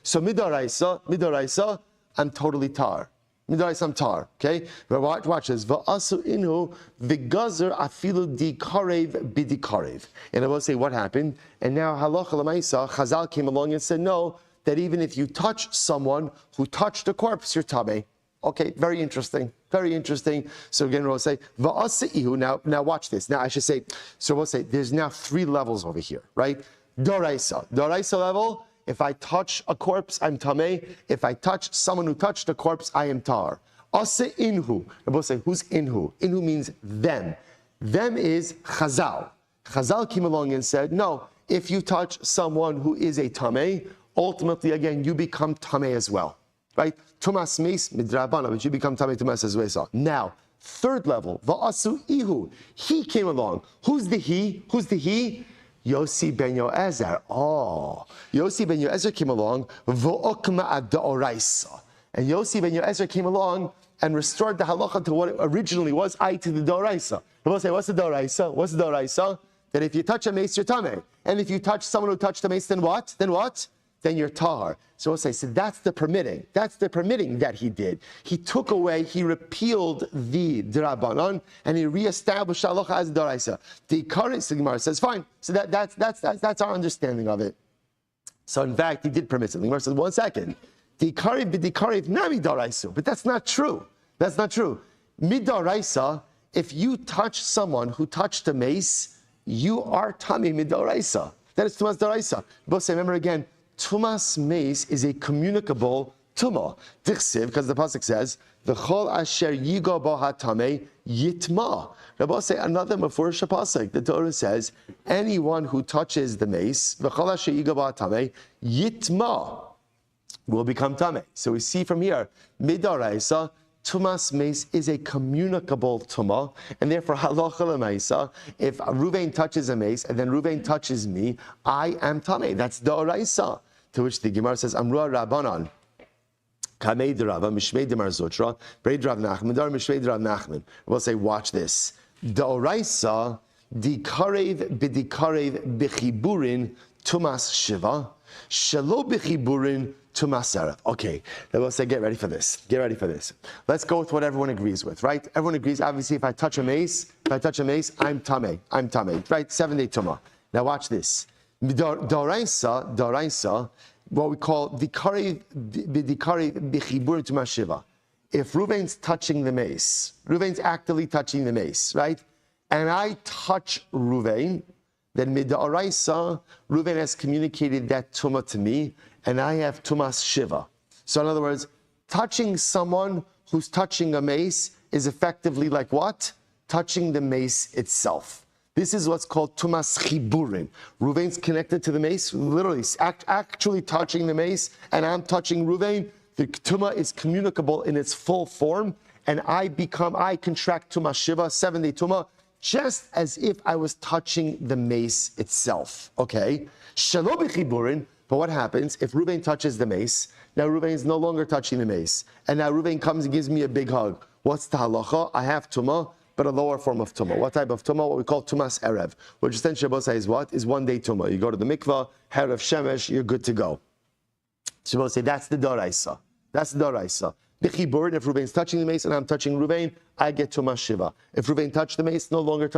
So midoraisa, I'm totally tar. I'm tar. Okay, but watch this. Va'asu inhu v'gazer afilu di karev bidi karev. And I will say what happened. And now halacha l'maisa, Chazal came along and said no, that even if you touch someone who touched a corpse, you're tamei. Okay, very interesting. So again, we'll say va'asu ihu. Now watch this. Now I should say. So we'll say there's now 3 levels over here, right? Doraisa level. If I touch a corpse, I'm tamei. If I touch someone who touched a corpse, I am tar. Ase inhu. I will say, who's inhu? Inhu means them. Them is Chazal. Chazal came along and said, no, if you touch someone who is a tamei, ultimately, again, you become tamei as well. Right? Tumas meis midrabana, but you become tamei tumas as well. Now, 3rd level, va'asu ihu. He came along. Who's the he? Yossi ben Yoezer. Yossi ben Yoezer came along, v'okma ad-da'oraisa. And Yossi ben Yoezer came along and restored the halacha to what it originally was, to the da'oraisa. We'll say, what's the da'oraisa? That if you touch a mace, you're tamei. And if you touch someone who touched a mace, then what? Then you're tahar. So we'll say, so that's the permitting. That's the permitting that he did. He took away, he repealed the drabanan, and he reestablished halacha as daraisa. The current Gemara says, fine. So that's our understanding of it. So in fact, he did permit something. Gemara says, 1 second. Dikariv nami daraisu. But that's not true. Midaraisa, if you touch someone who touched a mace, you are tamei midaraisa. That is tumas daraisa. Both say, remember again, tumas mace is a communicable tumah. Dichsiv, because the pasuk says, "V'chol asher yigo bo hatamei yitma." Rabbi say another mefurish pasuk. The Torah says, anyone who touches the mace, "V'chol asher yigo bo hatamei yitma," will become tamei. So we see from here, midaraisa, tumas mace is a communicable tumah, and therefore halacha l'maisa, if Ruvain touches a mace and then Ruvain touches me, I am tamei. That's da'oraisa. To which the Gemara says, Amrua Rabbanan, Kamei de Rava, Mishmei de Mar Zotra, Breid Rav Nachman, Dar Mishmei de Rav Nachman. We'll say, watch this. Da'oraisa Dikarev b'dikarev b'chiburin tumas shiva, shelo b'chiburin tumas erev. Okay, let's say, get ready for this. Get ready for this. Let's go with what everyone agrees with, right? Everyone agrees, obviously, if I touch a mace, I'm tameh. I'm tameh, right? 7-day tumah. Now watch this. Daraisa, what we call dikarev b'chiburin tumas shiva. If Reuven's touching the mace, Reuven's actively touching the mace, right? And I touch Reuven, then mid'araisa, Reuven has communicated that tumah to me, and I have tumas shiva. So in other words, touching someone who's touching a mace is effectively like what? Touching the mace itself. This is what's called tumas chiburin. Reuven's connected to the mace, literally actually touching the mace, and I'm touching Reuven. The tumah is communicable in its full form, and I contract tumas shiva, 7-day tumah, just as if I was touching the mace itself. Okay? Shelo b'chiburin, but what happens if Reuven touches the mace? Now Reuven is no longer touching the mace, and now Reuven comes and gives me a big hug. What's the halacha? I have tumah, but a lower form of tumah. What type of tumah? What we call tumas erev, which essentially is what? Is 1-day tumah. You go to the mikvah, erev shemesh, you're good to go. So we'll say that's the doraisa. That's the doraisa. B'chiburin, if Reuven's touching the mace and I'm touching Reuven, I get tumas shiva. If Reuven touched the mace, Reuven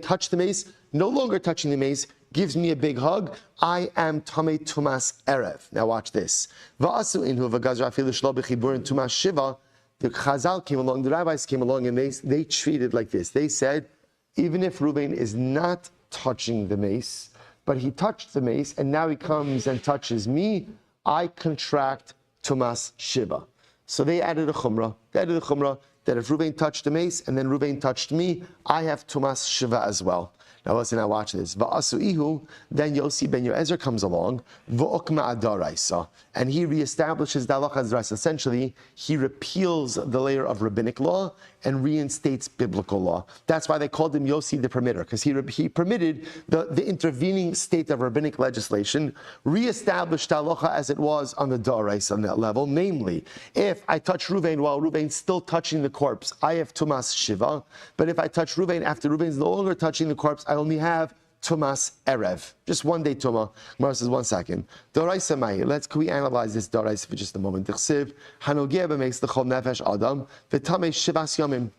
touched the mace, no longer touching the mace, gives me a big hug, I am tamei tumas erev. Now watch this. Va'asu inhu v'gazra afilu shlo b'chiburin tumas shiva. The Chazal came along, the rabbis came along, and they treated like this. They said, even if Reuven is not touching the mace, but he touched the mace, and now he comes and touches me, I contract tumas shiva. So they added a chumrah. That if Reuven touched the mace and then Reuven touched me, I have tumas shiva as well. Now listen, now watch this. Va'asu ihu, then Yossi ben Yoezer comes along, v'okma adaraisa, and he reestablishes the halacha adaraisa. Essentially, he repeals the layer of rabbinic law and reinstates biblical law. That's why they called him Yossi the permitter, because he permitted the intervening state of rabbinic legislation, reestablished the halacha as it was on the daraisa on that level. Namely, if I touch Reuven while Reuven's still touching the corpse, I have tumas shiva. But if I touch Reuven after Reuven's no longer touching the corpse, I only have tumas erev, just 1-day tumah. Gemara says, 1 second. Doraisa mai. Can we analyze this doraisa for just a moment? T'chsiv hanogeh b'meis l'chol nefesh adam v'tamei shivas yomim.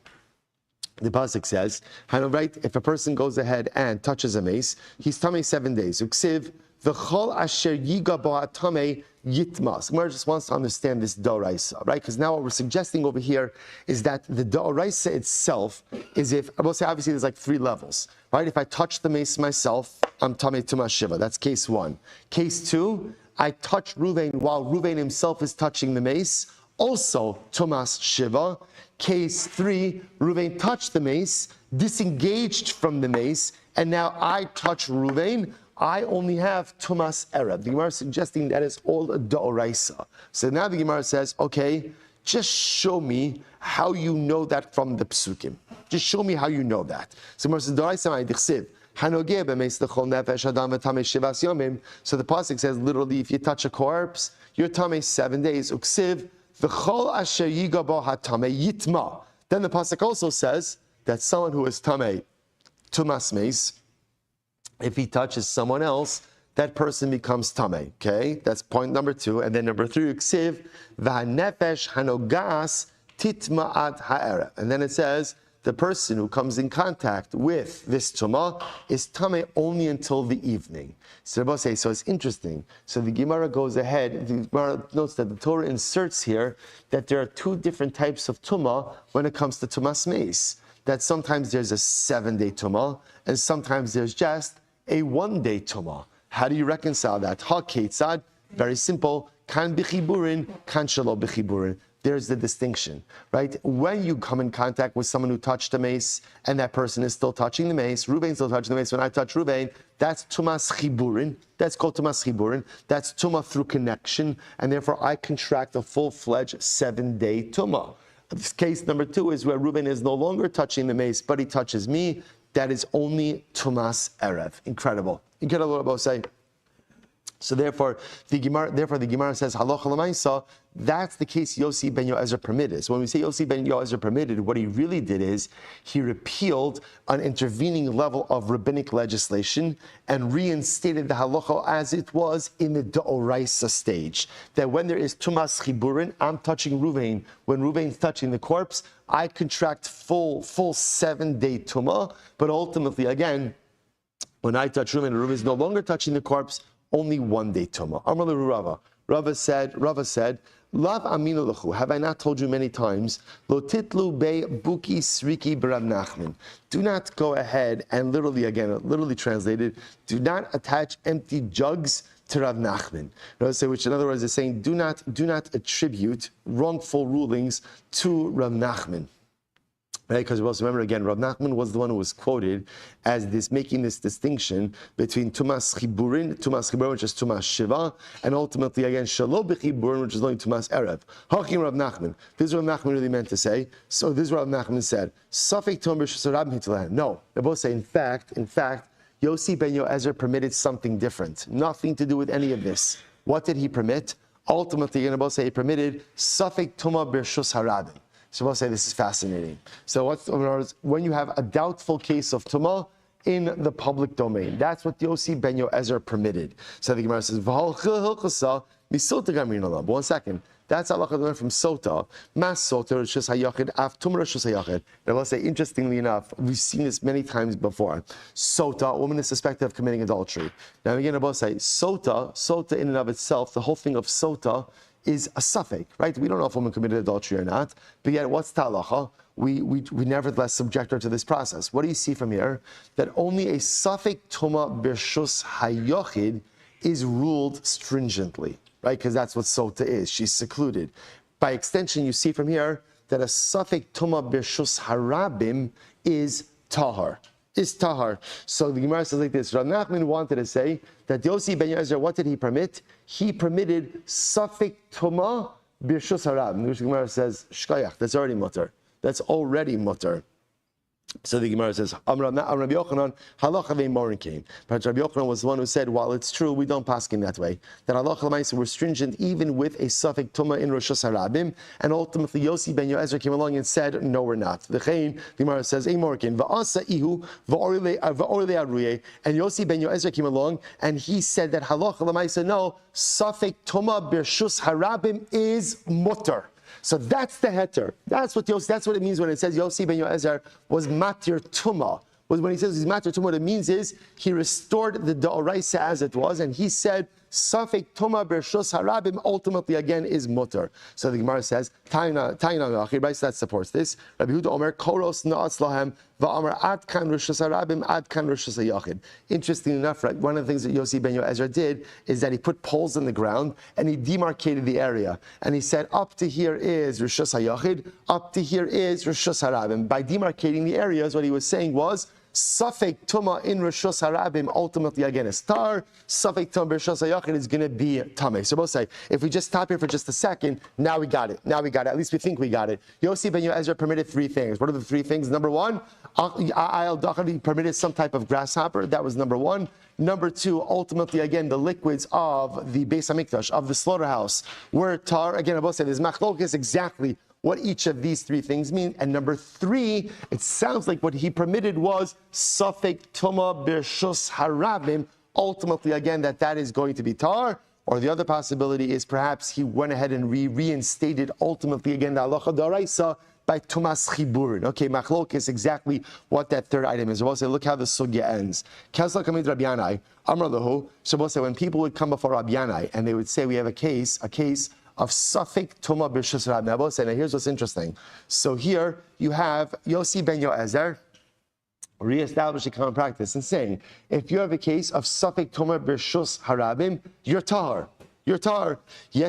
The pasuk says, right? If a person goes ahead and touches a mace, he's tamei 7 days. Uksiv v'chol asher yiga bo tamei yitmas. Gemara just wants to understand this doraisa, right? Because now what we're suggesting over here is that the doraisa itself is if, I will say obviously there's like 3 levels, right? If I touch the mace myself, I'm tamei tumas shiva. That's case 1. Case 2, I touch Reuven while Reuven himself is touching the mace, also tumas shiva. Case 3, Reuven touched the mace, disengaged from the mace, and now I touch Reuven, I only have tumas erev. The Gemara is suggesting that is all a doraisa. So now the Gemara says, okay, just show me how you know that from the psukim. Just show me how you know that. So the Gemara says, doraisa ma'edichsiv. So the pasuk says literally, if you touch a corpse, you're tamei 7 days. Uksiv v'chol asher yiga bo hatamei yitma. Then the pasuk also says that someone who is tamei tumas mace, if he touches someone else, that person becomes tamei. Okay, that's point number 2. And then number 3, uksiv v'hanefesh hanogas titma'at ha'erev. And then it says the person who comes in contact with this tumah is tamei only until the evening. So it's interesting. So the Gemara goes ahead, the Gemara notes that the Torah inserts here that there are 2 different types of tumah when it comes to tumas mace. That sometimes there's a 7-day tumah, and sometimes there's just a 1-day tumah. How do you reconcile that? Ha ketzad, very simple. Kan b'chiburin, kan shelo b'chiburin. There's the distinction, right? When you come in contact with someone who touched a mace and that person is still touching the mace, Reuven's still touching the mace, when I touch Reuven, that's tumas chiburin. That's called tumas chiburin. That's tumah through connection, and therefore I contract a full-fledged 7-day tumah. Case number 2 is where Reuven is no longer touching the mace, but he touches me. That is only tumas erev. Incredible. Incredible what I say. So therefore, the Gemara says, halacha l'maisa, that's the case Yossi ben Yoezer permitted. So when we say Yossi ben Yoezer permitted, what he really did is he repealed an intervening level of rabbinic legislation and reinstated the halacha as it was in the D'oraisa stage. That when there is tumas chiburin, I'm touching Ruvain. When Ruvain's touching the corpse, I contract full 7-day tumah. But ultimately, again, when I touch Ruvain, Ruvain is no longer touching the corpse, only 1-day tumah. Amar Rava. Rava said, Lav aminu lechu. Have I not told you many times? Lo titlu be buki sriki b'Rav Nachman. Do not go ahead and literally translated, do not attach empty jugs to Rav Nachman. Which in other words is saying, do not attribute wrongful rulings to Rav Nachman. Right? Because we also remember again, Rav Nachman was the one who was quoted as making this distinction between Tumas Chiburin, which is Tumas Shiva, and ultimately again Shalo B'Chiburin, which is only Tumas Erev. Hakim Rav Nachman. This is what Rav Nachman really meant to say. So this is what Rav Nachman said. Safek Tom B'Shusarab Hitlan. No, they both say in fact, Yossi ben Yoezer permitted something different. Nothing to do with any of this. What did he permit? Ultimately, you're going to both say he permitted Safek Tuma B'Shus Harabim. So we'll say this is fascinating. So when you have a doubtful case of tumah in the public domain, that's what Yossi ben Yoezer permitted. So the Gemara says, but 1 second. That's halacha learned from Sota. Mas Sota Rishus Hayachid, Af Tumah Rishus Hayachid. And I'll say, interestingly enough, we've seen this many times before. Sota, a woman is suspected of committing adultery. Now again, I'll say, Sota in and of itself, the whole thing of Sota is a suffix, right? We don't know if a woman committed adultery or not, but yet what's talacha? We nevertheless subject her to this process. What do you see from here? That only a suffix tuma b'shus hayochid is ruled stringently, right? Because that's what sota is. She's secluded. By extension, you see from here that a suffix tuma b'shus harabim is tahar. So the Gemara says like this. Rav Nachman wanted to say that Yossi ben Yoezer, what did he permit? He permitted Safek Tuma B'Rishus Harab. Which the Gemara says, Shkayach, that's already mutter. So the Gemara says, Rabbi Yochanan, halacha ve'morin came. But Rabbi Yochanan was the one who said, while it's true, we don't paskin that way. That halacha l'maisa were stringent even with a safek tuma in Rosh Hashanah. And ultimately, Yossi ben Yoezer came along and said, no, we're not. The Gemara says, ve'morin came. Va'asa ihu va'orle aruye. And Yossi ben Yoezer came along and he said that halacha l'maisa, no, safek tuma b'rshus harabim is mutter. So that's the heter. That's what it means when it says Yossi ben Yoezer was matir tuma. When he says he's matir tuma, what it means is he restored the D'oraisa as it was, and he said Safek tuma b'rshus harabim ultimately again is mutter. So the Gemara says Taina that supports this. Rabbi Huda Omer koros na'atz lahem va'amar ad kan rishus harabim ad kan rishus hayachid. Interesting enough, right? One of the things that Yossi ben Yoezer did is that he put poles in the ground and he demarcated the area, and he said up to here is rishus hayachid, up to here is rishus harabim. By demarcating the areas, what he was saying was Safek Tuma in Rishus Harabim ultimately again is tar. Safek Tuma Rishus Hayachid is going to be tameh. So both say, if we just stop here for just a second, now we got it. At least we think we got it. Yossi ben Yoezer permitted 3 things. What are the 3 things? Number 1, he permitted some type of grasshopper. That was number 1. Number 2, ultimately again, the liquids of the Beis Hamikdash, of the slaughterhouse, were tar. Again, I both say there's machlokes exactly what each of these 3 things mean. And number 3, it sounds like what he permitted was Safek Tuma B'Rshus Harabim. Ultimately, again, that is going to be tar. Or the other possibility is perhaps he went ahead and reinstated ultimately again the halacha d'oraisa by Tumas Chiburin. Okay, machlok is exactly what that 3rd item is. We'll say, look how the sugya ends. Kesla coming to Rabbi Yanai, Amar Lahu. So we'll say when people would come before Rabbi Yanai and they would say, we have a case of Safek Tuma B'Rshus Harabim. Now here's what's interesting. So here you have Yossi ben Yoezer reestablishing common practice and saying, if you have a case of Safek Tuma B'Rshus Harabim, you're tar. Yet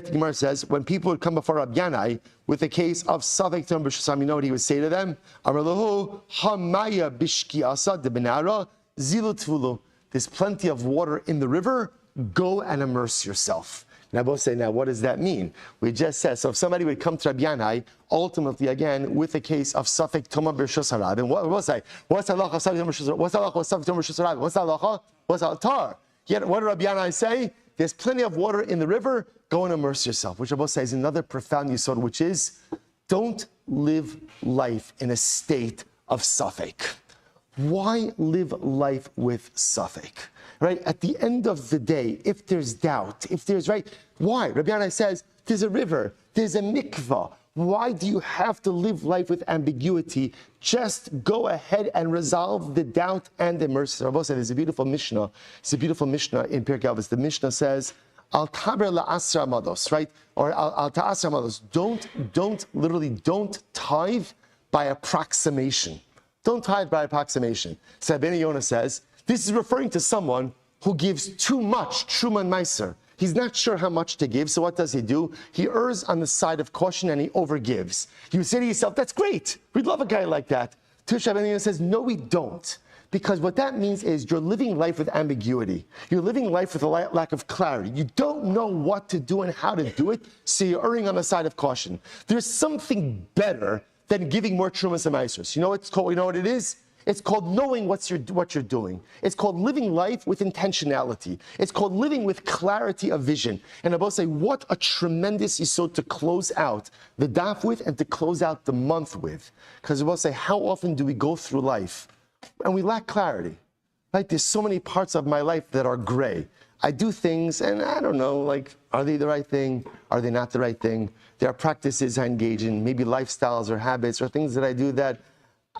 the Gemara says, when people would come before Rabbi Yanai with a case of Safek Tuma B'Rshus Harabim, you know what he would say to them? Amar lahu hamaya bishki asa de benara zilu tvulu. There's plenty of water in the river. Go and immerse yourself. Now, both say, now, what does that mean? We just said, so if somebody would come to Rabbi Yanai, ultimately, again, with a case of Safek Tuma B'Rshus Harabim, we'll say, what's the halacha of Safek Tuma B'Rshus Harabim? What's the halacha of Safek Tuma B'Rshus Harabim? What's the halacha? What's the tar? Yet, what did Rabbi Yanai say? There's plenty of water in the river. Go and immerse yourself, which Rabbi says is another profound yisod, which is don't live life in a state of safek. Why live life with safek? Right? At the end of the day, if there's doubt, if there's why? Rabbi Yanai says there's a river, there's a mikvah. Why do you have to live life with ambiguity? Just go ahead and resolve the doubt and immerse. Rabbi said there's a beautiful Mishnah. It's a beautiful Mishnah in Pirkei Avos. The Mishnah says, Al taber la'asra mados, right? Or al ta'asra mados. Don't tithe by approximation. Don't tithe by approximation. So Rabbeinu Yonah says, this is referring to someone who gives too much truma and meiser. He's not sure how much to give, so what does he do? He errs on the side of caution and he overgives. You say to yourself, that's great. We'd love a guy like that. Rabbeinu Yonah says, no, we don't. Because what that means is you're living life with ambiguity. You're living life with a lack of clarity. You don't know what to do and how to do it, so you're erring on the side of caution. There's something better than giving more trumas and maasros. You know what it's called? You know what it is? It's called knowing what you're doing. It's called living life with intentionality. It's called living with clarity of vision. And Abba say, what a tremendous yisod to close out the daf with and to close out the month with. Because Abba say, how often do we go through life and we lack clarity? Right? There's so many parts of my life that are gray. I do things and I don't know, like, are they the right thing? Are they not the right thing? There are practices I engage in, maybe lifestyles or habits or things that I do that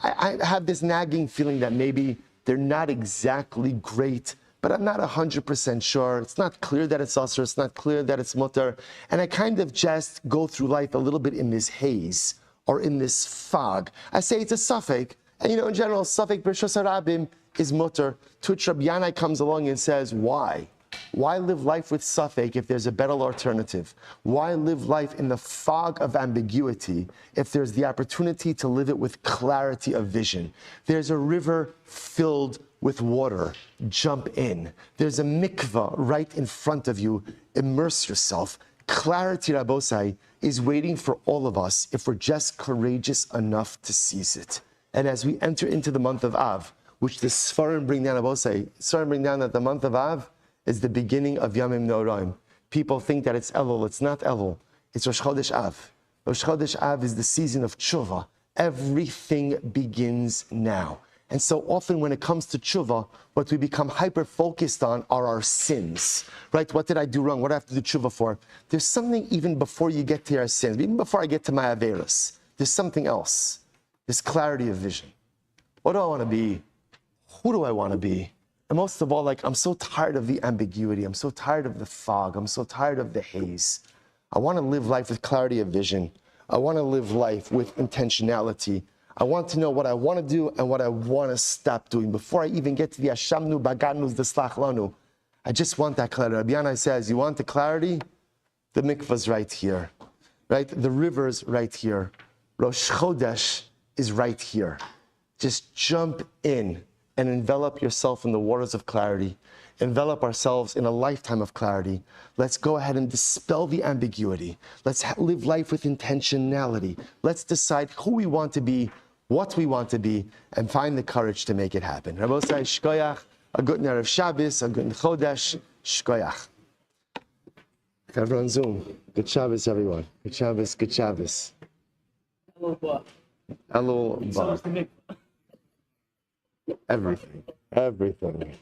I have this nagging feeling that maybe they're not exactly great, but I'm not 100% sure. It's not clear that it's usher, it's not clear that it's mutter. And I kind of just go through life a little bit in this haze or in this fog. I say it's a suffix. And in general, suffix b'reshus harabim is mutter. To which Rabbi Yanai comes along and says, why? Why live life with suffix if there's a better alternative? Why live life in the fog of ambiguity if there's the opportunity to live it with clarity of vision? There's a river filled with water. Jump in. There's a mikvah right in front of you. Immerse yourself. Clarity, Rabbosai, is waiting for all of us if we're just courageous enough to seize it. And as we enter into the month of Av, which the Sfarim bring down, Rabbosai, Sfarim bring down that the month of Av is the beginning of Yamim Noraim. People think that it's Elul. It's not Elul. It's Rosh Chodesh Av. Rosh Chodesh Av is the season of tshuva. Everything begins now. And so often when it comes to tshuva, what we become hyper-focused on are our sins. Right? What did I do wrong? What do I have to do tshuva for? There's something even before you get to your sins, even before I get to my averos. There's something else. This clarity of vision. What do I want to be? Who do I want to be? And most of all, I'm so tired of the ambiguity. I'm so tired of the fog. I'm so tired of the haze. I want to live life with clarity of vision. I want to live life with intentionality. I want to know what I want to do and what I want to stop doing. Before I even get to the Ashamnu, Bagadnu, the Slach Lanu, I just want that clarity. Rabbi Yanai says, you want the clarity? The mikvah's right here. Right? The river's right here. Rosh Chodesh is right here. Just jump in and envelop yourself in the waters of clarity. Envelop ourselves in a lifetime of clarity. Let's go ahead and dispel the ambiguity. Let's live life with intentionality. Let's decide who we want to be, what we want to be, and find the courage to make it happen. Rabbosai, shkoyach, a good Erev Shabbos, a good Chodesh, shkoyach. Everyone on Zoom. Good Shabbos, everyone. Good Shabbos, good Shabbos. Elul Ba. Everything.